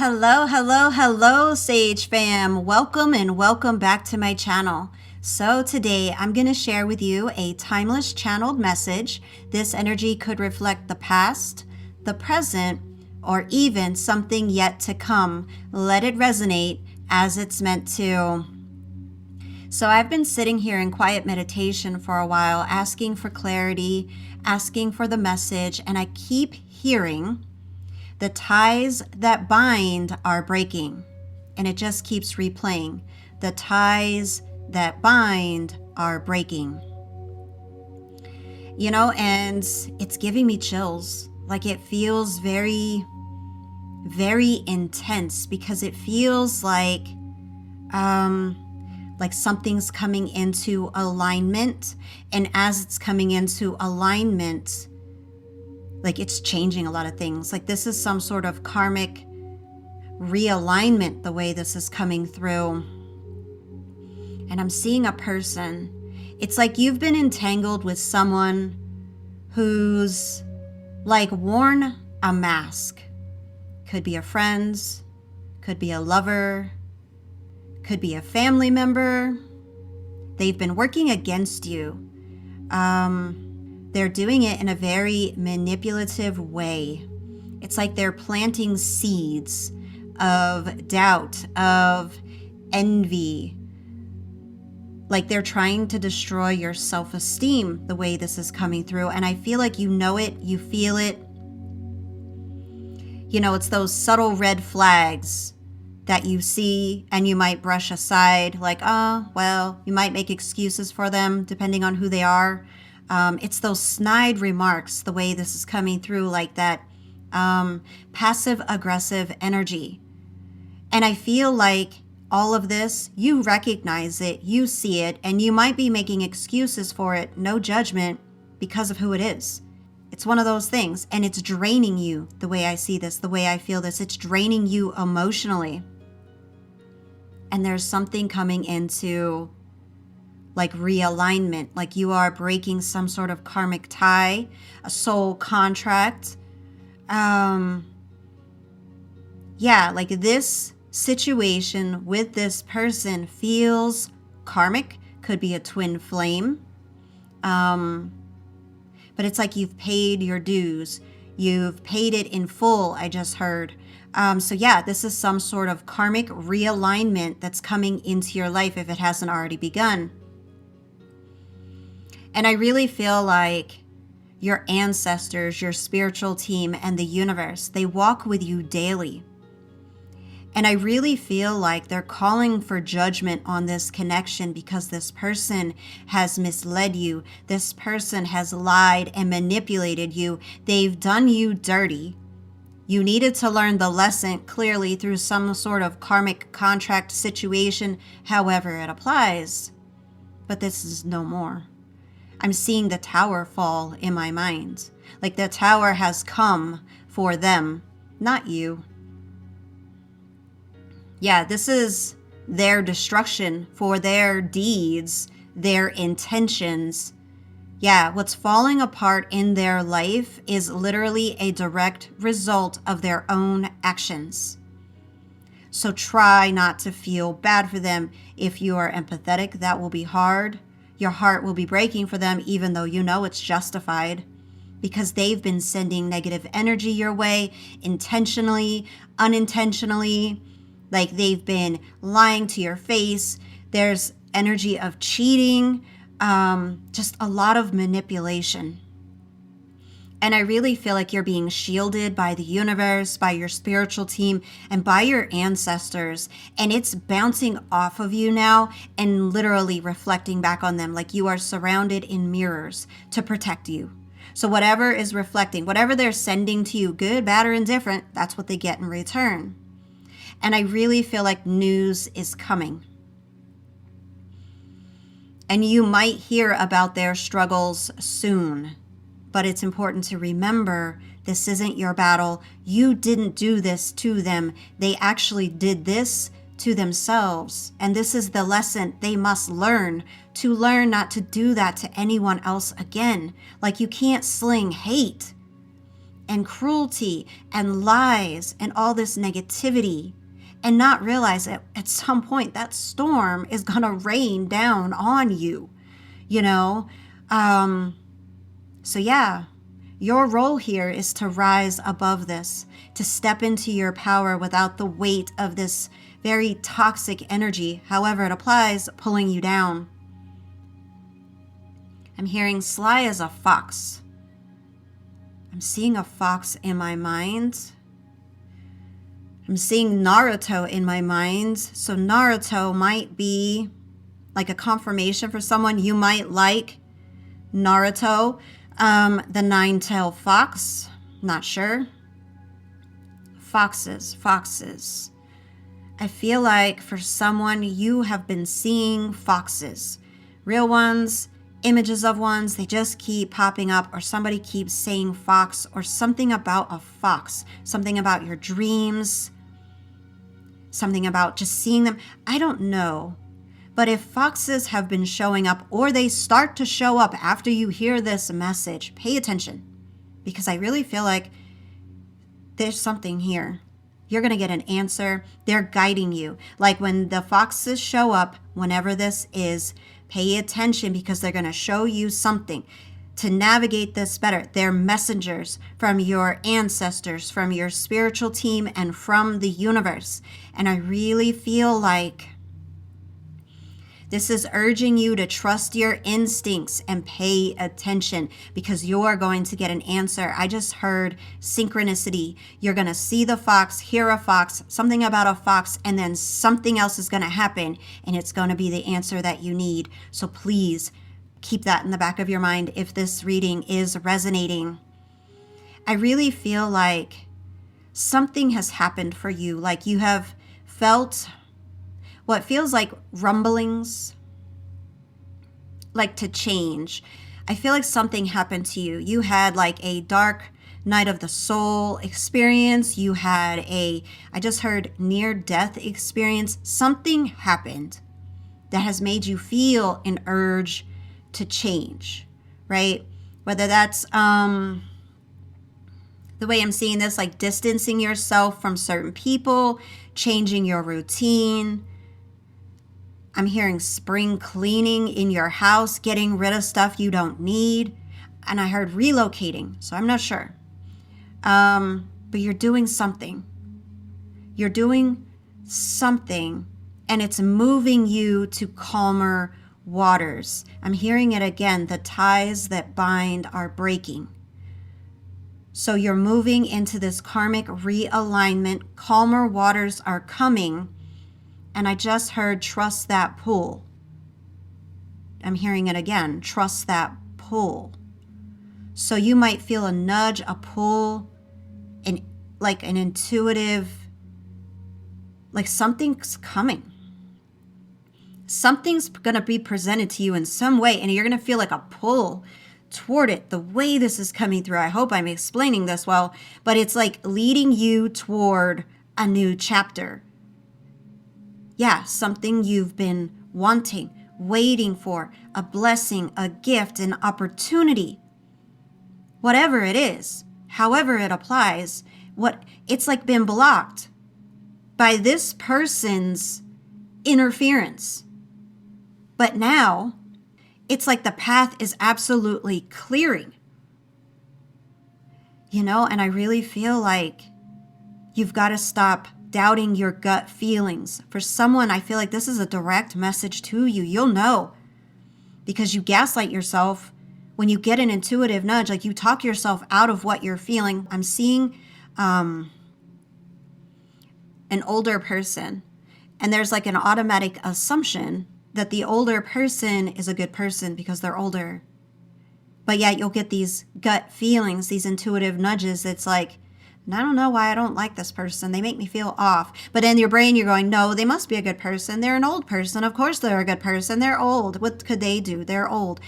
Hello, hello, hello, Sage fam. Welcome and welcome back to my channel. So today I'm going to share with you a timeless channeled message. This energy could reflect the past, the present, or even something yet to come. Let it resonate as it's meant to. So I've been sitting here in quiet meditation for a while, asking for clarity, asking for the message, and I keep hearing the ties that bind are breaking. And it just keeps replaying. The ties that bind are breaking. You know, and it's giving me chills. Like it feels very, very intense because it feels like something's coming into alignment. And as it's coming into alignment, like it's changing a lot of things. Like this is some sort of karmic realignment, the way this is coming through. And I'm seeing a person. It's like you've been entangled with someone who's like worn a mask. Could be a friend, could be a lover, could be a family member. They've been working against you. They're doing it in a very manipulative way. It's like they're planting seeds of doubt, of envy. Like they're trying to destroy your self-esteem, the way this is coming through. And I feel like you know it, you feel it. You know, it's those subtle red flags that you see and you might brush aside. Like, oh, well, you might make excuses for them depending on who they are. It's those snide remarks, the way this is coming through, like that passive-aggressive energy. And I feel like all of this, you recognize it, you see it, and you might be making excuses for it, no judgment, because of who it is. It's one of those things, and it's draining you, the way I see this, the way I feel this. It's draining you emotionally. And there's something coming into like realignment, like you are breaking some sort of karmic tie, a soul contract. Yeah, like this situation with this person feels karmic, could be a twin flame. But it's like you've paid your dues. You've paid it in full, I just heard. So yeah, this is some sort of karmic realignment that's coming into your life if it hasn't already begun. And I really feel like your ancestors, your spiritual team, and the universe, they walk with you daily. And I really feel like they're calling for judgment on this connection because this person has misled you. This person has lied and manipulated you. They've done you dirty. You needed to learn the lesson clearly through some sort of karmic contract situation, however it applies. But this is no more. I'm seeing the tower fall in my mind. Like the tower has come for them, not you. Yeah, this is their destruction for their deeds, their intentions. Yeah, what's falling apart in their life is literally a direct result of their own actions. So try not to feel bad for them. If you are empathetic, that will be hard. Your heart will be breaking for them, even though you know it's justified, because they've been sending negative energy your way intentionally, unintentionally. Like they've been lying to your face. There's energy of cheating, just a lot of manipulation. And I really feel like you're being shielded by the universe, by your spiritual team, and by your ancestors. And it's bouncing off of you now and literally reflecting back on them. Like you are surrounded in mirrors to protect you. So whatever is reflecting, whatever they're sending to you, good, bad, or indifferent, that's what they get in return. And I really feel like news is coming. And you might hear about their struggles soon. But it's important to remember, this isn't your battle. You didn't do this to them. They actually did this to themselves. And this is the lesson they must learn, to learn not to do that to anyone else again. Like you can't sling hate and cruelty and lies and all this negativity, and not realize that at some point that storm is going to rain down on you, you know? So yeah, your role here is to rise above this, to step into your power without the weight of this very toxic energy, however it applies, pulling you down. I'm hearing sly as a fox. I'm seeing a fox in my mind. I'm seeing Naruto in my mind. So Naruto might be like a confirmation for someone. You might like Naruto, the nine-tailed fox. Not sure. Foxes. I feel like for someone, you have been seeing foxes. Real ones, images of ones, they just keep popping up, or somebody keeps saying fox, or something about a fox, something about your dreams, something about just seeing them. I don't know. But if foxes have been showing up, or they start to show up after you hear this message, pay attention, because I really feel like there's something here. You're going to get an answer. They're guiding you. Like when the foxes show up, whenever this is, pay attention, because they're going to show you something to navigate this better. They're messengers from your ancestors, from your spiritual team, and from the universe. And I really feel like this is urging you to trust your instincts and pay attention, because you're going to get an answer. I just heard synchronicity. You're going to see the fox, hear a fox, something about a fox, and then something else is going to happen, and it's going to be the answer that you need. So please keep that in the back of your mind if this reading is resonating. I really feel like something has happened for you. Like you have felt what feels like rumblings, like to change. I feel like something happened to you. You had like a dark night of the soul experience. You had I just heard near-death experience. Something happened that has made you feel an urge to change, right? Whether that's the way I'm seeing this, like distancing yourself from certain people, changing your routine. I'm hearing spring cleaning in your house, getting rid of stuff you don't need. And I heard relocating, so I'm not sure. But you're doing something. You're doing something, and it's moving you to calmer waters. I'm hearing it again. The ties that bind are breaking. So you're moving into this karmic realignment. Calmer waters are coming. And I just heard trust that pull. I'm hearing it again. Trust that pull. So you might feel a nudge, a pull, like an intuitive, like something's coming. Something's going to be presented to you in some way, and you're going to feel like a pull toward it. The way this is coming through, I hope I'm explaining this well, but it's like leading you toward a new chapter. Yeah, something you've been wanting, waiting for, a blessing, a gift, an opportunity. Whatever it is, however it applies, it's like been blocked by this person's interference. But now, it's like the path is absolutely clearing. You know, and I really feel like you've got to stop doubting your gut feelings. For someone, I feel like this is a direct message to you. You'll know, because you gaslight yourself when you get an intuitive nudge, like you talk yourself out of what you're feeling. I'm seeing an older person, and there's like an automatic assumption that the older person is a good person because they're older. But yet you'll get these gut feelings, these intuitive nudges. It's like, I don't know why I don't like this person. They make me feel off. But in your brain, you're going, no, they must be a good person. They're an old person. Of course they're a good person. They're old. What could they do? They're old.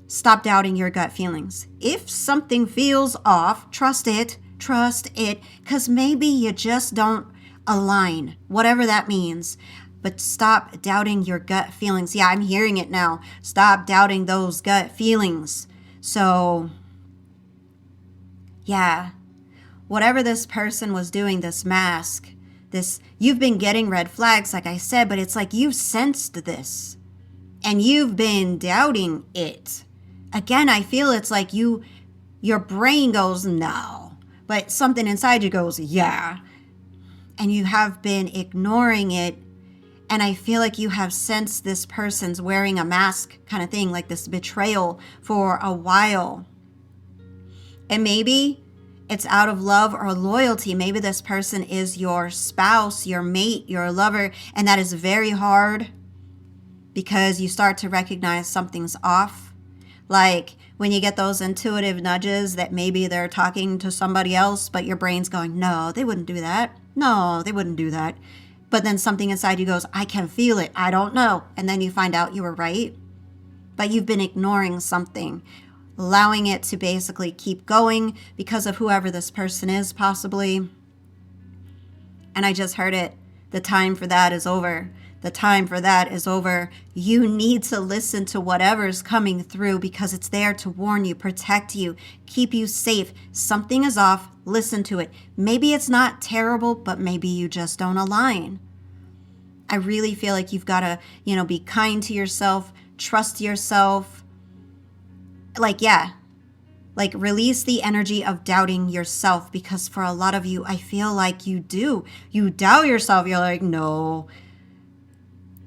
Stop doubting your gut feelings. If something feels off, trust it, because maybe you just don't align, whatever that means. But stop doubting your gut feelings. Yeah, I'm hearing it now. Stop doubting those gut feelings. So, yeah, whatever this person was doing, this mask, this, you've been getting red flags, like I said, but it's like you've sensed this and you've been doubting it. Again, I feel it's like your brain goes, no, but something inside you goes, yeah. And you have been ignoring it. And I feel like you have sensed this person's wearing a mask kind of thing, like this betrayal for a while. And maybe it's out of love or loyalty. Maybe this person is your spouse, your mate, your lover, and that is very hard because you start to recognize something's off. Like when you get those intuitive nudges that maybe they're talking to somebody else, but your brain's going, no, they wouldn't do that. No, they wouldn't do that. But then something inside you goes, I can feel it. I don't know. And then you find out you were right. But you've been ignoring something, allowing it to basically keep going because of whoever this person is, possibly. And I just heard it. The time for that is over. The time for that is over. You need to listen to whatever's coming through because it's there to warn you, protect you, keep you safe. Something is off. Listen to it. Maybe it's not terrible, but maybe you just don't align. I really feel like you've got to, be kind to yourself, trust yourself. Release the energy of doubting yourself, because for a lot of you, I feel like you do. You doubt yourself. You're like, no.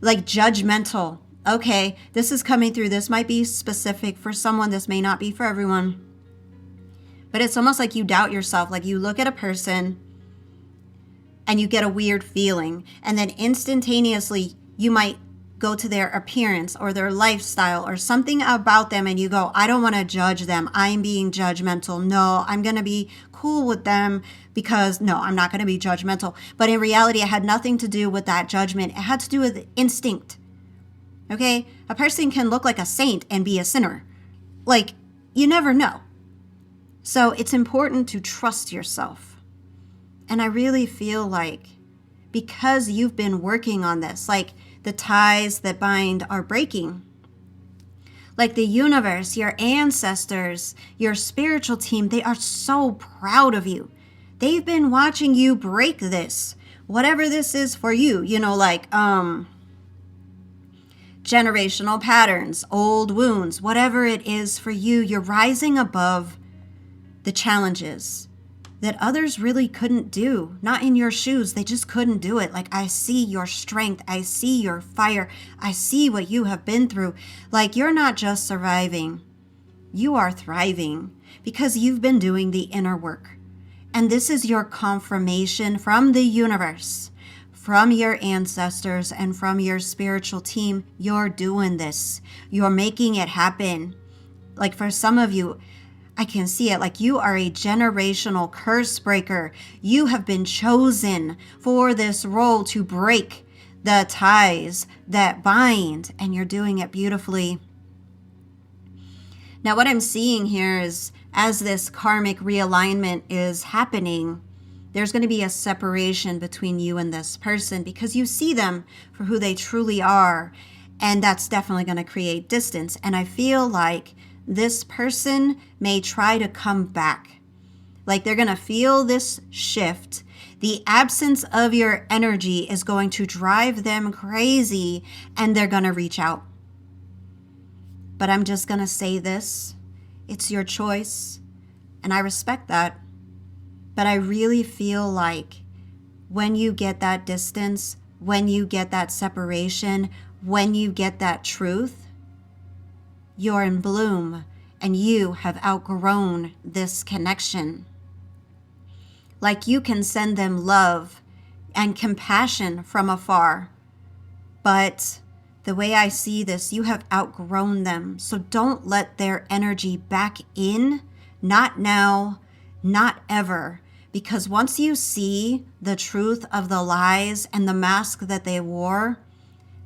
Like judgmental. Okay, this is coming through. This might be specific for someone. This may not be for everyone. But it's almost like you doubt yourself. Like you look at a person and you get a weird feeling. And then instantaneously, you might go to their appearance or their lifestyle or something about them and you go, I don't want to judge them. I'm being judgmental. No, I'm going to be cool with them because no, I'm not going to be judgmental. But in reality, it had nothing to do with that judgment. It had to do with instinct. Okay? A person can look like a saint and be a sinner. Like, you never know. So it's important to trust yourself. And I really feel like because you've been working on this, like the ties that bind are breaking. Like the universe, your ancestors, your spiritual team, they are so proud of you. They've been watching you break this, whatever this is for you, generational patterns, old wounds, whatever it is for you, you're rising above the challenges that others really couldn't do. Not in your shoes. They just couldn't do it. Like, I see your strength. I see your fire. I see what you have been through. Like, you're not just surviving. You are thriving because you've been doing the inner work. And this is your confirmation from the universe, from your ancestors, and from your spiritual team. You're doing this. You're making it happen. Like, for some of you, I can see it, like you are a generational curse breaker. You have been chosen for this role to break the ties that bind, and you're doing it beautifully. Now, what I'm seeing here is as this karmic realignment is happening, there's going to be a separation between you and this person because you see them for who they truly are, and that's definitely going to create distance. And I feel like this person may try to come back. Like they're going to feel this shift. The absence of your energy is going to drive them crazy and they're going to reach out. But I'm just going to say this. It's your choice. And I respect that. But I really feel like when you get that distance, when you get that separation, when you get that truth, you're in bloom and you have outgrown this connection. Like you can send them love and compassion from afar. But the way I see this, you have outgrown them. So don't let their energy back in. Not now, not ever. Because once you see the truth of the lies and the mask that they wore,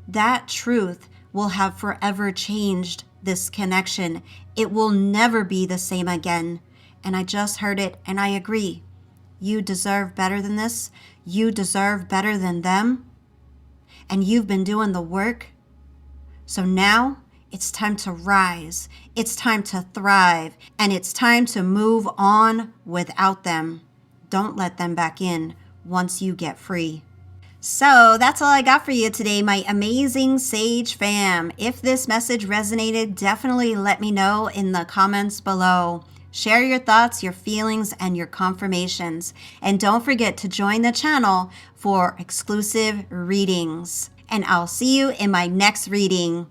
that truth will have forever changed this connection. It will never be the same again. And I just heard it and I agree. You deserve better than this. You deserve better than them. And you've been doing the work. So now it's time to rise. It's time to thrive. And it's time to move on without them. don't let them back in once you get free. So that's all I got for you today, my amazing Sage fam. If this message resonated, definitely let me know in the comments below. Share your thoughts, your feelings, and your confirmations. And don't forget to join the channel for exclusive readings. And I'll see you in my next reading.